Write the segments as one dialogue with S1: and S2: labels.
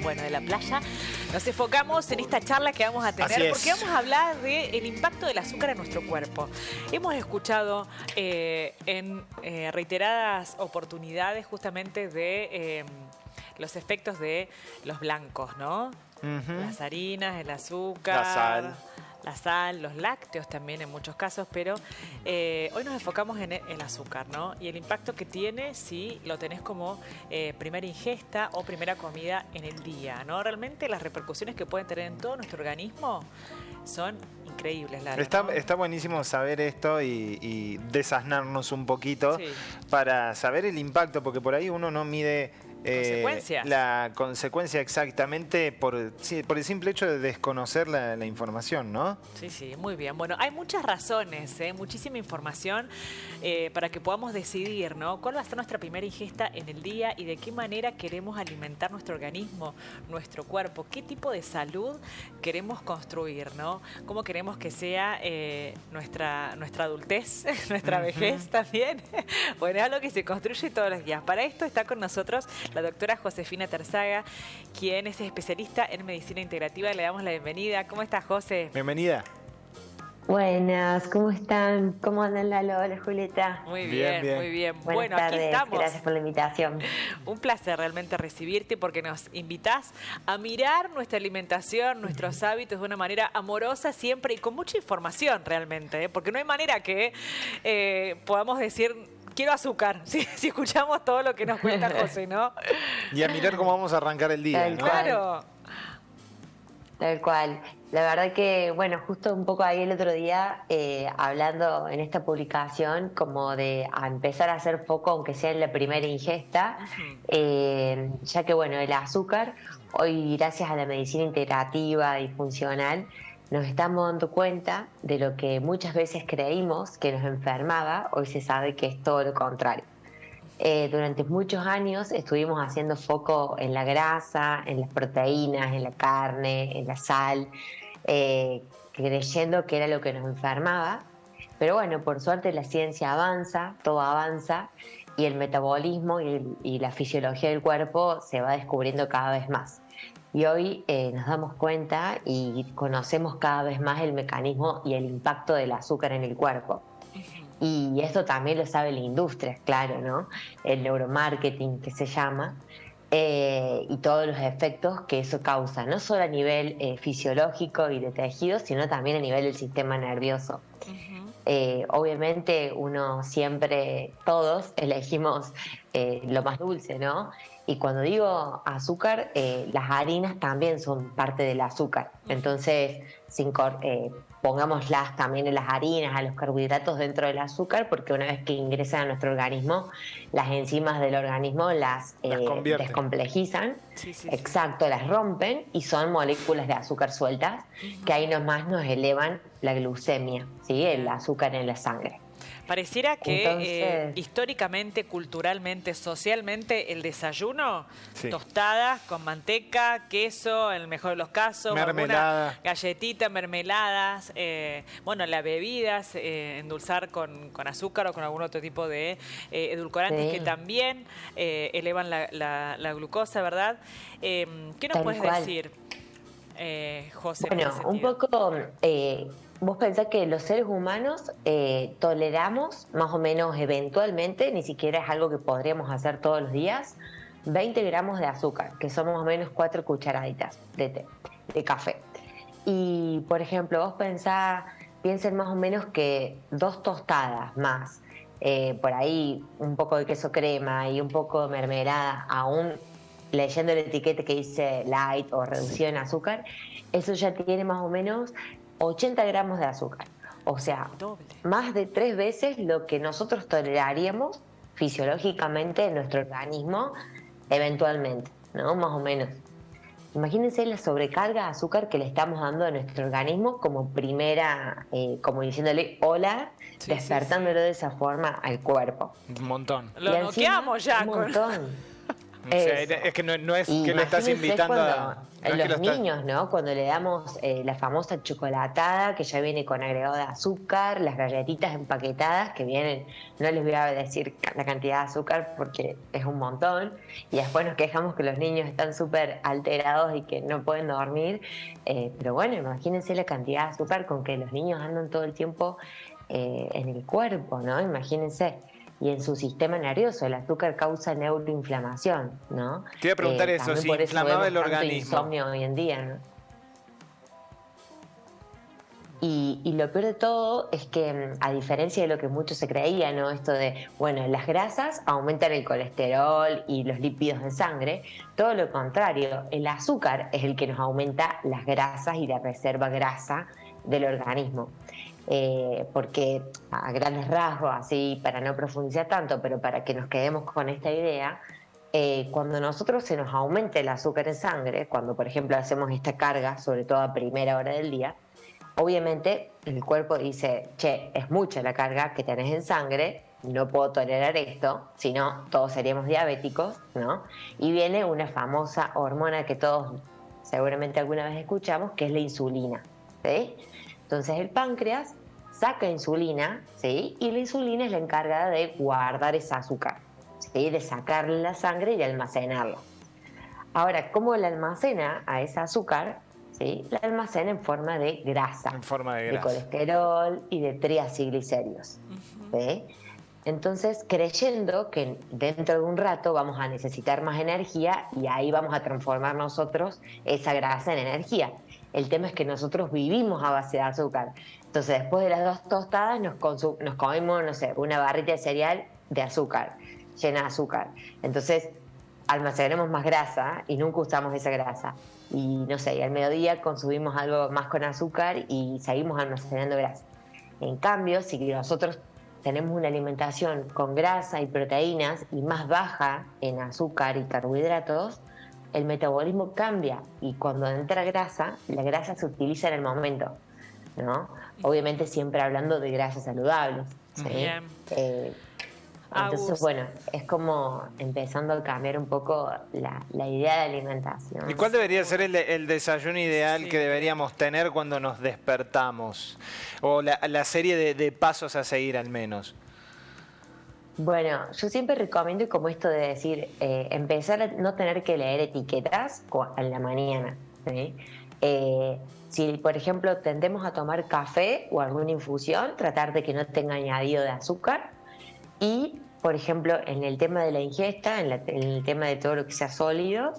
S1: bueno, de la playa, nos enfocamos en esta charla que vamos a tener porque vamos a hablar del impacto del azúcar en nuestro cuerpo. Hemos escuchado en reiteradas oportunidades justamente de los efectos de los blancos, ¿no? Las harinas, el azúcar, la sal, los lácteos también en muchos casos, pero hoy nos enfocamos en el azúcar, ¿no? Y el impacto que tiene si lo tenés como primera ingesta o primera comida en el día, ¿no? Realmente las repercusiones que pueden tener en todo nuestro organismo son increíbles, Lara, ¿no?
S2: Está buenísimo saber esto y desasnarnos un poquito para saber el impacto, porque por ahí uno no mide la consecuencia exactamente por el simple hecho de desconocer la información, ¿no?
S1: Sí, muy bien. Bueno, hay muchas razones, muchísima información para que podamos decidir, ¿no? ¿Cuál va a ser nuestra primera ingesta en el día y de qué manera queremos alimentar nuestro organismo, nuestro cuerpo? ¿Qué tipo de salud queremos construir, ¿no? ¿Cómo queremos que sea nuestra adultez, nuestra vejez también? Bueno, es algo que se construye todos los días. Para esto está con nosotros la doctora Josefina Terzaga, quien es especialista en medicina integrativa. Le damos la bienvenida. ¿Cómo estás, José?
S2: Bienvenida.
S3: Buenas, ¿cómo están? ¿Cómo andan, Lalo? Hola, Julieta.
S1: Muy bien. Muy bien.
S3: Buenas tardes.
S1: Aquí estamos.
S3: Gracias por la invitación.
S1: Un placer realmente recibirte porque nos invitás a mirar nuestra alimentación, nuestros hábitos de una manera amorosa siempre y con mucha información realmente, porque no hay manera que podamos decir quiero azúcar, si escuchamos todo lo que nos cuenta José, ¿no?
S2: Y a mirar cómo vamos a arrancar el día, ¿no?
S1: Claro.
S3: Tal cual. La verdad que, bueno, justo un poco ahí el otro día, hablando en esta publicación, como de a empezar a hacer foco, aunque sea en la primera ingesta, ya que, bueno, el azúcar, hoy gracias a la medicina integrativa y funcional, nos estamos dando cuenta de lo que muchas veces creímos que nos enfermaba, hoy se sabe que es todo lo contrario. Durante muchos años estuvimos haciendo foco en la grasa, en las proteínas, en la carne, en la sal, creyendo que era lo que nos enfermaba. Pero bueno, por suerte la ciencia avanza, todo avanza, y el metabolismo y la fisiología del cuerpo se va descubriendo cada vez más. Y hoy nos damos cuenta y conocemos cada vez más el mecanismo y el impacto del azúcar en el cuerpo. Y esto también lo sabe la industria, claro, ¿no? El neuromarketing que se llama, y todos los efectos que eso causa, no solo a nivel fisiológico y de tejidos, sino también a nivel del sistema nervioso. Obviamente uno siempre, todos elegimos lo más dulce, ¿no? Y cuando digo azúcar, las harinas también son parte del azúcar. Entonces, pongámoslas también en las harinas, a los carbohidratos dentro del azúcar, porque una vez que ingresan a nuestro organismo, las enzimas del organismo las descomplejizan. Sí. Exacto, las rompen y son moléculas de azúcar sueltas, que ahí nomás nos elevan la glucemia, ¿sí? El azúcar en la sangre.
S1: Pareciera que históricamente, culturalmente, socialmente, el desayuno, tostadas con manteca, queso, en el mejor de los casos,
S2: mermelada,
S1: galletita, mermeladas, bueno, las bebidas, endulzar con azúcar o con algún otro tipo de edulcorantes que también elevan la glucosa, ¿verdad? ¿Qué nos puedes decir, José?
S3: Bueno, un poco... vos pensás que los seres humanos toleramos más o menos eventualmente, ni siquiera es algo que podríamos hacer todos los días, 20 gramos de azúcar, que son más o menos 4 cucharaditas de café. Y, por ejemplo, vos piensen más o menos que 2 tostadas más, por ahí un poco de queso crema y un poco de mermelada, aún leyendo la etiqueta que dice light o reducido en azúcar, eso ya tiene más o menos 80 gramos de azúcar, o sea, más de 3 veces lo que nosotros toleraríamos fisiológicamente en nuestro organismo eventualmente, ¿no? Más o menos. Imagínense la sobrecarga de azúcar que le estamos dando a nuestro organismo como primera, como diciéndole hola, despertándolo de esa forma al cuerpo.
S2: Un montón.
S1: Lo noqueamos ya.
S3: Un montón.
S2: O sea, es que no es que lo estás invitando a...
S3: Los niños, ¿no? Cuando le damos la famosa chocolatada, que ya viene con agregado de azúcar, las galletitas empaquetadas que vienen, no les voy a decir la cantidad de azúcar porque es un montón, y después nos quejamos que los niños están súper alterados y que no pueden dormir, pero bueno, imagínense la cantidad de azúcar con que los niños andan todo el tiempo en el cuerpo, ¿no? Imagínense. Y en su sistema nervioso, el azúcar causa neuroinflamación, ¿no?
S2: Te iba a preguntar eso, si inflamaba el organismo.
S3: Insomnio hoy en día, ¿no? Y lo peor de todo es que, a diferencia de lo que mucho se creía, ¿no? Esto de, bueno, las grasas aumentan el colesterol y los lípidos de sangre, todo lo contrario, el azúcar es el que nos aumenta las grasas y la reserva grasa del organismo. Porque a grandes rasgos, así para no profundizar tanto, pero para que nos quedemos con esta idea, cuando nosotros se nos aumenta el azúcar en sangre, cuando por ejemplo hacemos esta carga, sobre todo a primera hora del día, obviamente el cuerpo dice, che, es mucha la carga que tenés en sangre, no puedo tolerar esto, si no todos seríamos diabéticos, ¿no? Y viene una famosa hormona que todos seguramente alguna vez escuchamos, que es la insulina, ¿sí? Entonces el páncreas saca insulina, ¿sí? Y la insulina es la encargada de guardar ese azúcar, ¿sí? De sacarle la sangre y de almacenarla. Ahora, ¿cómo la almacena a ese azúcar? ¿Sí? La almacena en forma de grasa.
S2: En forma de grasa.
S3: De colesterol y de triacilglicéridos. ¿Sí? Entonces, creyendo que dentro de un rato vamos a necesitar más energía y ahí vamos a transformar nosotros esa grasa en energía. El tema es que nosotros vivimos a base de azúcar. Entonces, después de las 2 tostadas nos comemos, no sé, una barrita de cereal de azúcar, llena de azúcar. Entonces, almacenamos más grasa y nunca usamos esa grasa. Y no sé, y al mediodía consumimos algo más con azúcar y seguimos almacenando grasa. En cambio, si nosotros tenemos una alimentación con grasa y proteínas y más baja en azúcar y carbohidratos, el metabolismo cambia y cuando entra grasa, la grasa se utiliza en el momento, ¿no? Obviamente siempre hablando de grasas saludables, ¿sí?
S1: Bien.
S3: Entonces, bueno, es como empezando a cambiar un poco la idea de alimentación.
S2: ¿Y cuál debería ser el desayuno ideal que deberíamos tener cuando nos despertamos? O la serie de pasos a seguir al menos.
S3: Bueno, yo siempre recomiendo como esto de decir, empezar a no tener que leer etiquetas en la mañana, ¿sí? Si, por ejemplo, tendemos a tomar café o alguna infusión, tratar de que no tenga añadido de azúcar. Y, por ejemplo, en el tema de la ingesta, en el tema de todo lo que sea sólidos,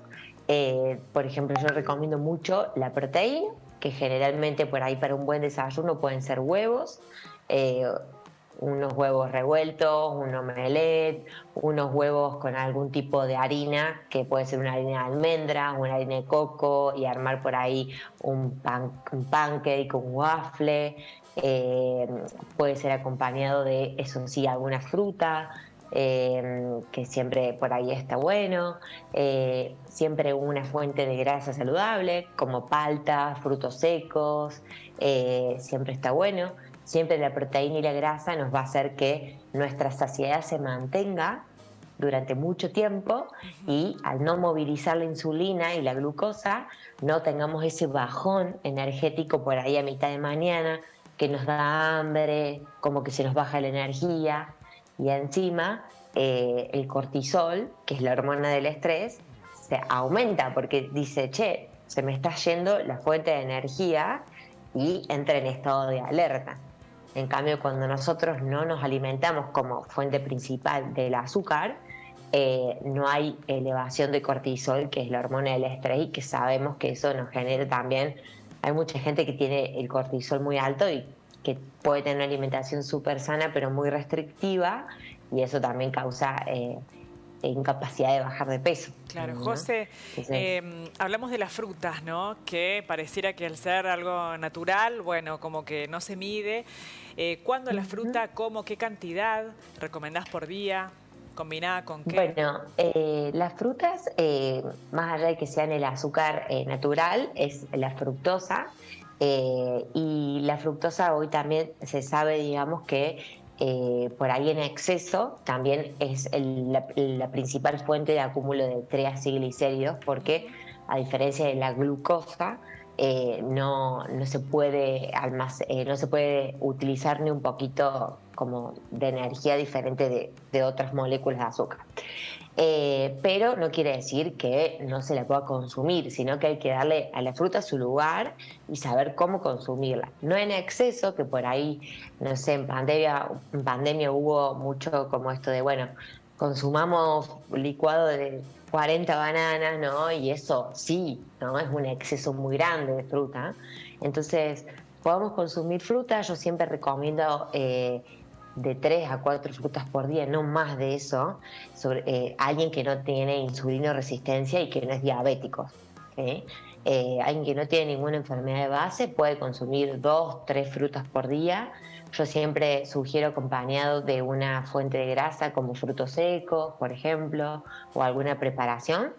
S3: por ejemplo, yo recomiendo mucho la proteína, que generalmente por ahí para un buen desayuno pueden ser huevos, unos huevos revueltos, un omelette, unos huevos con algún tipo de harina, que puede ser una harina de almendras, una harina de coco, y armar por ahí un pancake, un waffle. Puede ser acompañado de, eso sí, alguna fruta, que siempre por ahí está bueno. Siempre una fuente de grasa saludable, como palta, frutos secos, siempre está bueno. Siempre la proteína y la grasa nos va a hacer que nuestra saciedad se mantenga durante mucho tiempo y al no movilizar la insulina y la glucosa, no tengamos ese bajón energético por ahí a mitad de mañana, que nos da hambre, como que se nos baja la energía. Y encima el cortisol, que es la hormona del estrés, se aumenta porque dice, che, se me está yendo la fuente de energía y entra en estado de alerta. En cambio, cuando nosotros no nos alimentamos como fuente principal del azúcar, no hay elevación de cortisol, que es la hormona del estrés, y que sabemos que eso nos genera también. Hay mucha gente que tiene el cortisol muy alto y que puede tener una alimentación súper sana, pero muy restrictiva, y eso también causa incapacidad de bajar de peso.
S1: Claro, ¿no? José, hablamos de las frutas, ¿no? Que pareciera que al ser algo natural, bueno, como que no se mide. ¿Cuándo la fruta, cómo, qué cantidad recomendás por día? ¿Combinada con qué?
S3: Bueno, las frutas, más allá de que sean el azúcar natural, es la fructosa. Y la fructosa hoy también se sabe, digamos, que por ahí en exceso también es la principal fuente de acúmulo de triacilglicéridos, porque a diferencia de la glucosa, no se puede no se puede utilizar ni un poquito como de energía diferente de otras moléculas de azúcar. Pero no quiere decir que no se la pueda consumir, sino que hay que darle a la fruta su lugar y saber cómo consumirla. No en exceso, que por ahí, no sé, en pandemia hubo mucho como esto de, bueno, consumamos licuado de 40 bananas, ¿no? Y eso sí, ¿no? Es un exceso muy grande de fruta. Entonces, podemos consumir fruta. Yo siempre recomiendo de 3 a 4 frutas por día, no más de eso, alguien que no tiene insulinoresistencia y que no es diabético. Alguien que no tiene ninguna enfermedad de base puede consumir 2, 3 frutas por día. Yo siempre sugiero acompañado de una fuente de grasa como frutos secos, por ejemplo, o alguna preparación.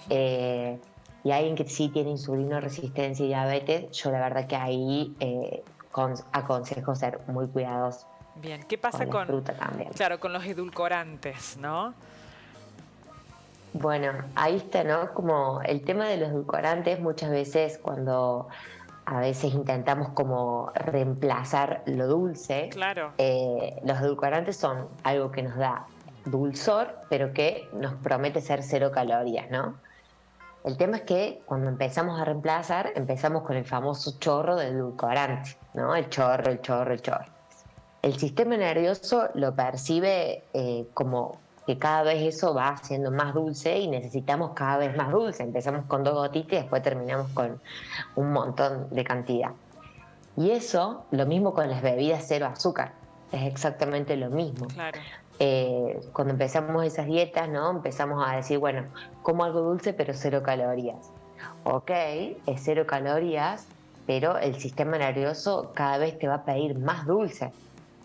S3: Y alguien que sí tiene insulinoresistencia y diabetes, yo la verdad que ahí aconsejo ser muy cuidadoso.
S1: Bien, ¿qué pasa con los edulcorantes, no?
S3: Bueno, ahí está, ¿no? Como el tema de los edulcorantes, muchas veces cuando a veces intentamos como reemplazar lo dulce,
S1: claro.
S3: Los edulcorantes son algo que nos da dulzor, pero que nos promete ser 0 calorías, ¿no? El tema es que cuando empezamos a reemplazar, empezamos con el famoso chorro de edulcorante, ¿no? El chorro. El sistema nervioso lo percibe como que cada vez eso va siendo más dulce y necesitamos cada vez más dulce. Empezamos con 2 gotitas y después terminamos con un montón de cantidad. Y eso, lo mismo con las bebidas 0 azúcar, es exactamente lo mismo.
S1: Claro.
S3: Cuando empezamos esas dietas, ¿no? Empezamos a decir, bueno, como algo dulce pero 0 calorías. Ok, es 0 calorías, pero el sistema nervioso cada vez te va a pedir más dulce.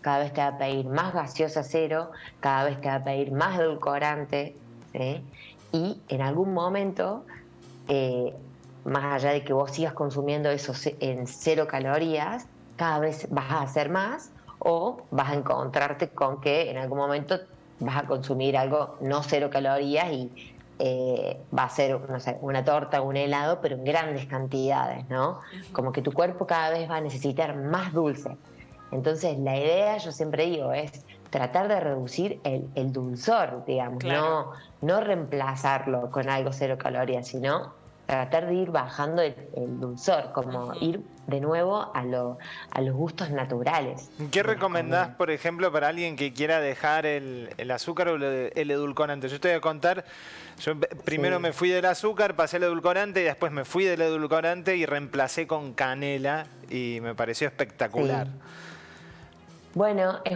S3: Cada vez te va a pedir más gaseosa 0, cada vez te va a pedir más edulcorante, ¿sí? Y en algún momento, más allá de que vos sigas consumiendo eso en 0 calorías, cada vez vas a hacer más o vas a encontrarte con que en algún momento vas a consumir algo no 0 calorías y va a ser, no sé, una torta o un helado, pero en grandes cantidades, ¿no? Como que tu cuerpo cada vez va a necesitar más dulce. Entonces, la idea, yo siempre digo, es tratar de reducir el dulzor, digamos, claro. No reemplazarlo con algo 0 calorías, sino tratar de ir bajando el dulzor, como ir de nuevo a los gustos naturales.
S2: ¿Qué recomendás, por ejemplo, para alguien que quiera dejar el azúcar o el edulcorante? Yo te voy a contar, yo primero me fui del azúcar, pasé el edulcorante y después me fui del edulcorante y reemplacé con canela y me pareció espectacular.
S3: Sí. Bueno, es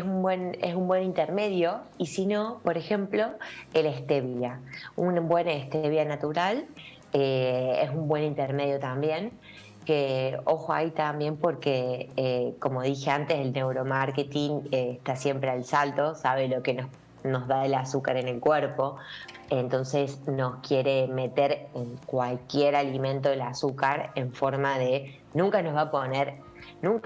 S3: un buen intermedio, y si no, por ejemplo, el stevia. Un buen stevia natural es un buen intermedio también, que ojo ahí también porque, como dije antes, el neuromarketing está siempre al salto, sabe lo que nos da el azúcar en el cuerpo, entonces nos quiere meter en cualquier alimento el azúcar en forma de, nunca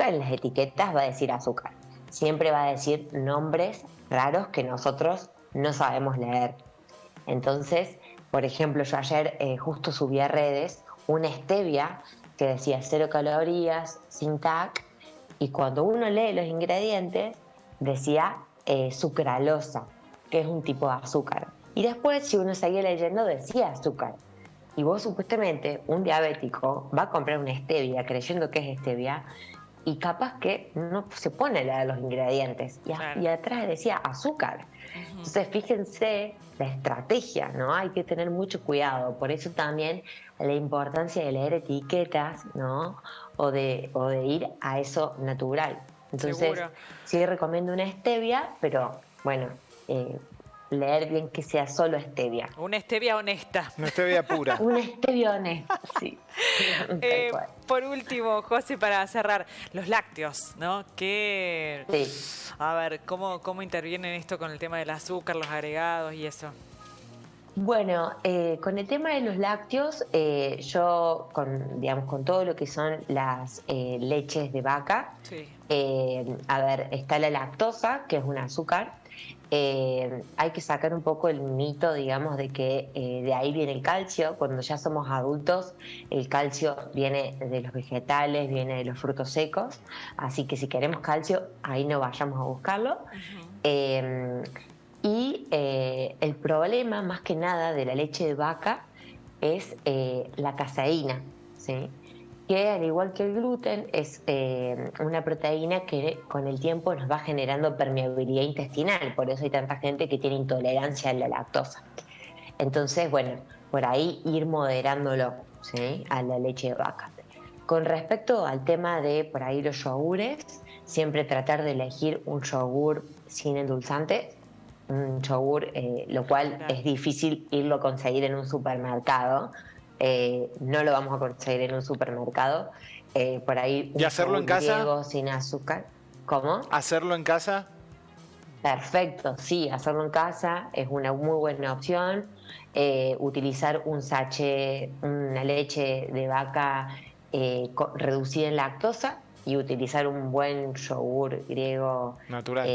S3: en las etiquetas va a decir azúcar, siempre va a decir nombres raros que nosotros no sabemos leer. Entonces, por ejemplo, yo ayer justo subí a redes una stevia que decía 0 calorías, sin TAC, y cuando uno lee los ingredientes decía sucralosa, que es un tipo de azúcar. Y después, si uno seguía leyendo, decía azúcar. Y vos supuestamente, un diabético, va a comprar una stevia creyendo que es stevia, y capaz que no se pone a leer los ingredientes. Y atrás decía azúcar. Entonces, fíjense la estrategia, ¿no? Hay que tener mucho cuidado. Por eso también la importancia de leer etiquetas, ¿no? O de ir a eso natural. Entonces, seguro. Sí recomiendo una stevia, pero bueno, leer bien que sea solo stevia.
S1: Una stevia honesta.
S2: Una stevia pura.
S3: Una stevia honesta, sí.
S1: Por último, José, para cerrar, los lácteos, ¿no?
S3: Sí.
S1: A ver, ¿cómo intervienen esto con el tema del azúcar, los agregados y eso?
S3: Bueno, con el tema de los lácteos, yo con todo lo que son las leches de vaca,
S1: sí.
S3: Está la lactosa, que es un azúcar. Hay que sacar un poco el mito, digamos, de que de ahí viene el calcio. Cuando ya somos adultos, el calcio viene de los vegetales, viene de los frutos secos. Así que si queremos calcio, ahí no vayamos a buscarlo. Uh-huh. Y el problema, más que nada, de la leche de vaca es la caseína, ¿sí? Que al igual que el gluten es una proteína que con el tiempo nos va generando permeabilidad intestinal. Por eso hay tanta gente que tiene intolerancia a la lactosa. Entonces, bueno, por ahí ir moderándolo, ¿sí? A la leche de vaca. Con respecto al tema de por ahí los yogures, siempre tratar de elegir un yogur sin endulzante. Un yogur, lo cual es difícil irlo a conseguir en un supermercado. No lo vamos a conseguir en un supermercado. Por ahí
S2: ¿y hacerlo en casa?
S3: Sin azúcar. ¿Cómo?
S2: ¿Hacerlo en casa?
S3: Perfecto, sí, hacerlo en casa es una muy buena opción. Utilizar un sachet, una leche de vaca reducida en lactosa y utilizar un buen yogur griego
S2: natural.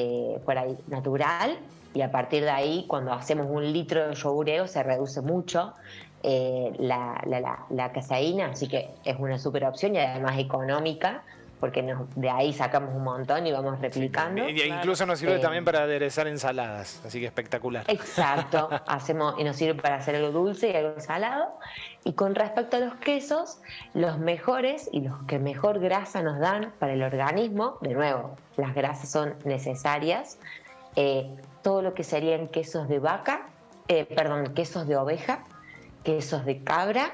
S3: Por ahí natural. Y a partir de ahí, cuando hacemos 1 litro de yogureo, se reduce mucho la caseína, así que es una súper opción y además económica, porque de ahí sacamos un montón y vamos replicando.
S2: Sí, incluso nos sirve también para aderezar ensaladas, así que espectacular.
S3: Exacto, y nos sirve para hacer algo dulce y algo salado. Y con respecto a los quesos, los mejores y los que mejor grasa nos dan para el organismo, de nuevo, las grasas son necesarias, todo lo que serían quesos de vaca, quesos de oveja, quesos de cabra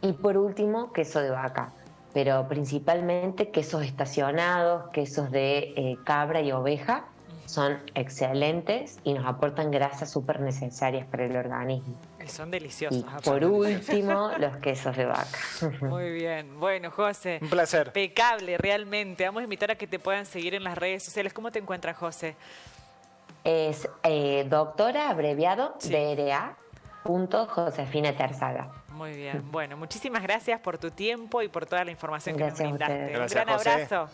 S3: y por último queso de vaca. Pero principalmente quesos estacionados, quesos de cabra y oveja son excelentes y nos aportan grasas súper necesarias para el organismo.
S1: Y son deliciosos.
S3: Y por último, los quesos de vaca.
S1: Muy bien. Bueno, José.
S2: Un placer.
S1: Impecable, realmente. Vamos a invitar a que te puedan seguir en las redes sociales. ¿Cómo te encuentras, José?
S3: Es doctora, abreviado, sí. DRA. Josefina Terzaga.
S1: Muy bien. Bueno, muchísimas gracias por tu tiempo y por toda la información que nos brindaste.
S2: Gracias,
S1: un gran
S2: José.
S1: abrazo.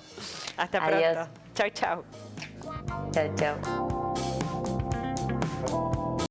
S1: Hasta
S3: Adiós.
S1: pronto. Chau, chau.
S3: Chau, chau.